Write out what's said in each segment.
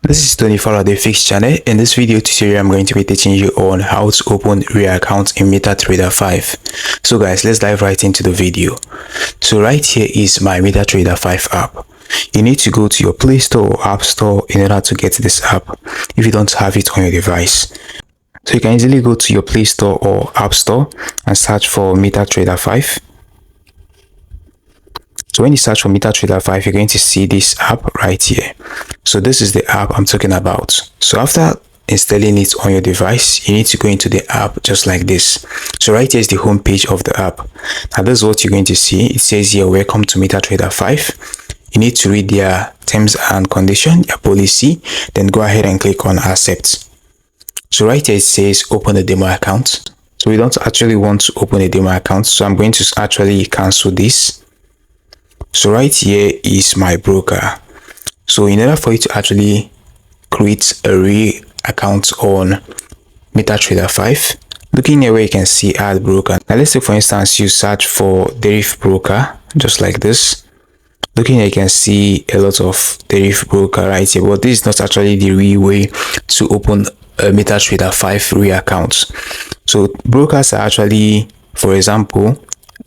This is Tony for the Fix channel. In this video tutorial, I'm going to be teaching you on how to open real accounts in Metatrader 5. So guys, let's dive right into the video. So right here is my Metatrader 5 app. You need to go to your Play Store or App Store in order to get this app if you don't have it on your device. So you can easily go to your Play Store or App Store and search for Metatrader 5. So when you search for Metatrader 5, you're going to see this app right here. So this is the app I'm talking about. So after installing it on your device, you need to go into the app just like this. So right here is the home page of the app. Now this is what you're going to see. It says here, welcome to Metatrader 5. You need to read their terms and conditions, their policy, then go ahead and click on accept. So right here it says open a demo account. So we don't actually want to open a demo account. So I'm going to actually cancel this. So right here is my broker. So in order for you to actually create a real account on Metatrader 5, looking here where you can see add broker. Now let's say for instance you search for Deriv broker just like this. Looking here you can see a lot of Deriv broker right here, but this is not actually the real way to open a Metatrader 5 real account. So brokers are actually, for example,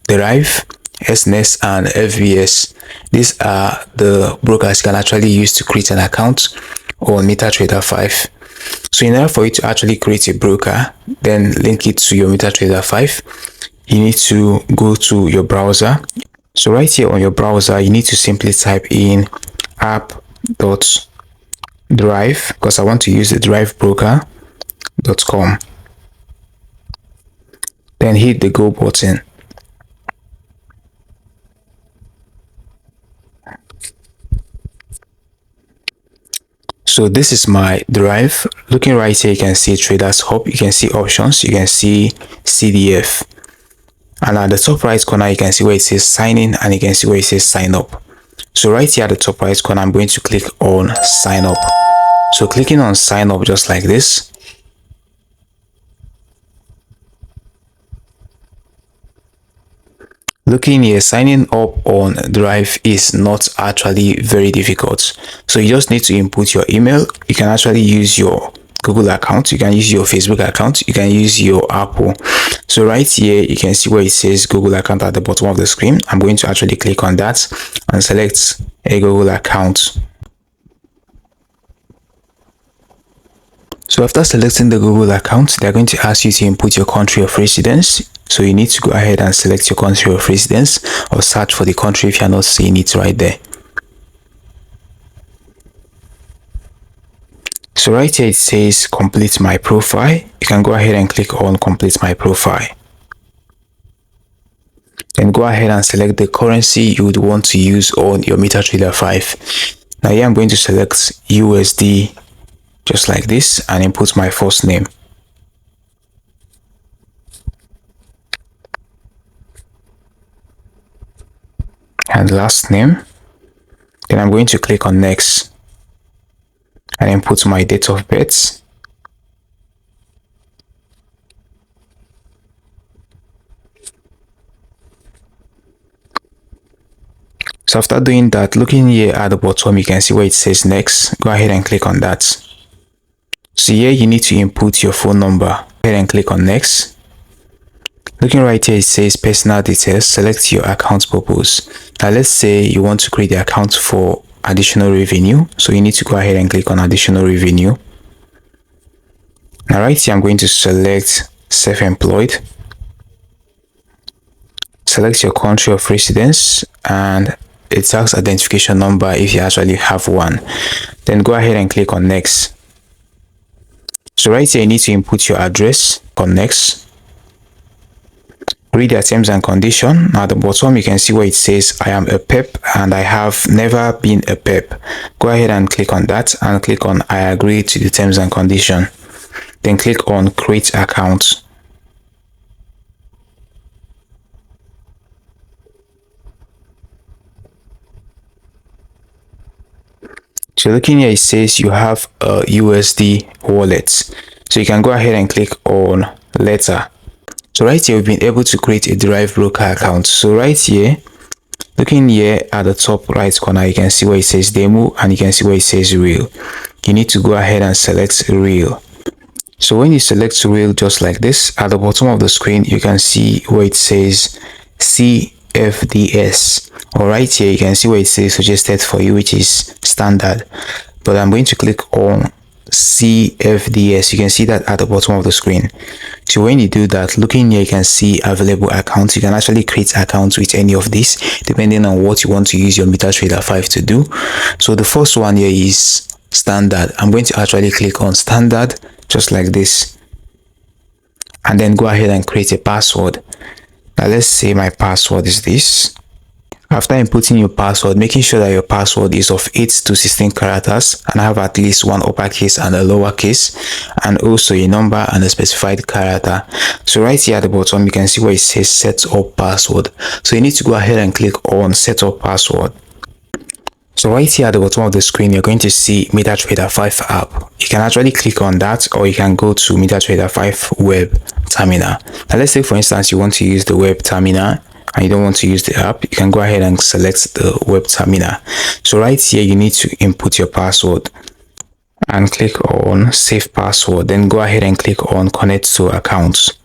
Deriv, SNS and FBS. These are the brokers you can actually use to create an account on Metatrader 5. So in order for you to actually create a broker, then link it to your Metatrader 5, you need to go to your browser. So right here on your browser, you need to simply type in app.drive, because I want to use the drivebroker.com. Then hit the go button. So this is my drive. Looking right here, you can see Traders Hub, you can see options, you can see CDF. And at the top right corner, you can see where it says sign in and you can see where it says sign up. So right here at the top right corner, I'm going to click on sign up. So clicking on sign up just like this. Looking here, signing up on Drive is not actually very difficult. So you just need to input your email. You can actually use your Google account, you can use your Facebook account, you can use your Apple. So right here you can see where it says Google account at the bottom of the screen. I'm going to actually click on that and select a Google account. So after selecting the Google account, they're going to ask you to input your country of residence. So you need to go ahead and select your country of residence or search for the country if you're not seeing it right there. So right here it says complete my profile. You can go ahead and click on complete my profile. Then go ahead and select the currency you would want to use on your Metatrader 5. Now here I'm going to select USD just like this and input my first name. And last name. Then I'm going to click on next and input my date of birth. So after doing that, looking here at the bottom, you can see where it says next. Go ahead and click on that. So here you need to input your phone number. Go ahead and click on next. Looking right here, it says personal details. Select your account purpose. Now let's say you want to create the account for additional revenue. So you need to go ahead and click on additional revenue. Now right here, I'm going to select self-employed. Select your country of residence and a tax identification number if you actually have one. Then go ahead and click on next. So right here, you need to input your address. On next. Read their terms and conditions. Now at the bottom you can see where it says I am a PEP and I have never been a PEP. Go ahead and click on that and click on I agree to the terms and conditions. Then click on create account. So looking here, it says you have a USD wallet. So you can go ahead and click on letter. So right here, we've been able to create a Deriv broker account. So right here, looking here at the top right corner, you can see where it says demo and you can see where it says real. you need to go ahead and select reel. So when you select reel just like this, at the bottom of the screen you can see where it says CFDS, or right here you can see where it says suggested for you, which is standard, but I'm going to click on CFDS. You can see that at the bottom of the screen. So when you do that, looking here, you can see available accounts. You can actually create accounts with any of these depending on what you want to use your Metatrader 5 to do. So the first one here is standard. I'm going to actually click on standard just like this, and then go ahead and create a password. Now let's say my password is this. After inputting your password, making sure that your password is of 8 to 16 characters and have at least one uppercase and a lowercase, and also a number and a specified character. So right here at the bottom you can see where it says set up password. So you need to go ahead and click on set up password. So right here at the bottom of the screen, you're going to see Metatrader 5 app. You can actually click on that, or you can go to Metatrader 5 web terminal. Now let's say for instance you want to use the web terminal and you don't want to use the app. You can go ahead and select the web terminal. So right here you need to input your password and click on save password, then go ahead and click on connect to accounts.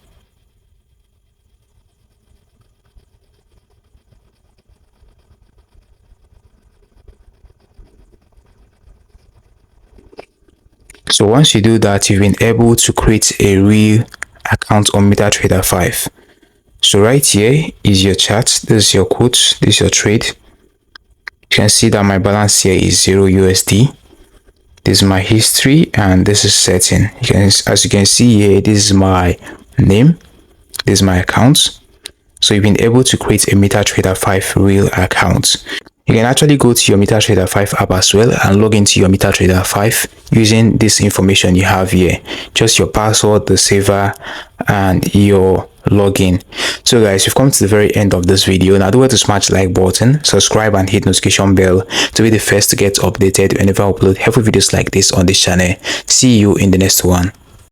So once you do that, you've been able to create a real account on Metatrader 5. So right here is your chart. This is your quotes. This is your trade. You can see that my balance here is 0 USD. This is my history and this is setting. As you can see here, this is my name. This is my account. So you've been able to create a Metatrader 5 real account. You can actually go to your Metatrader 5 app as well and log into your Metatrader 5 using this information you have here. Just your password, the saver, and your login. So guys, we've come to the very end of this video. Now don't forget to smash the like button, subscribe, and hit notification bell to be the first to get updated whenever I upload helpful videos like this on this channel. See you in the next one.